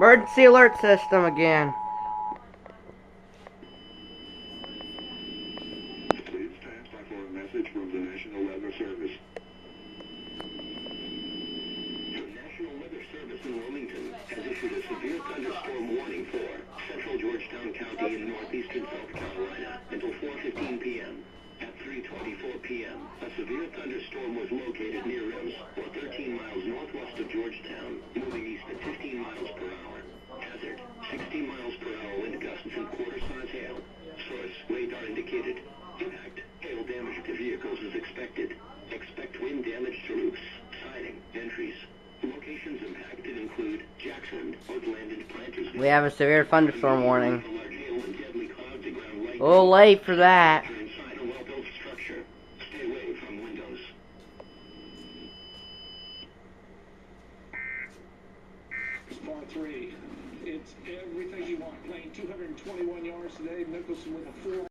Emergency alert system again. Please stand by for a message from the National Weather Service. The National Weather Service in Wilmington has issued a severe thunderstorm warning for central Georgetown County in northeastern South Carolina until 4:15 p.m. At 3:24 p.m., a severe thunderstorm was located near Rims, or 13 miles northwest of Georgetown, moving east at 15 miles per hour. Hazard, 60 miles per hour wind gusts and quarter-size hail. Source, radar indicated. Impact, hail damage to vehicles is expected. Expect wind damage to roofs, siding, entries. Locations impacted include Jackson, Oakland, and Planters. We have a severe thunderstorm warning. A little late for that. Inside a well-built structure. Stay away from windows. Par 3. It's everything you want. Playing 221 yards today. Mickelson with a 4.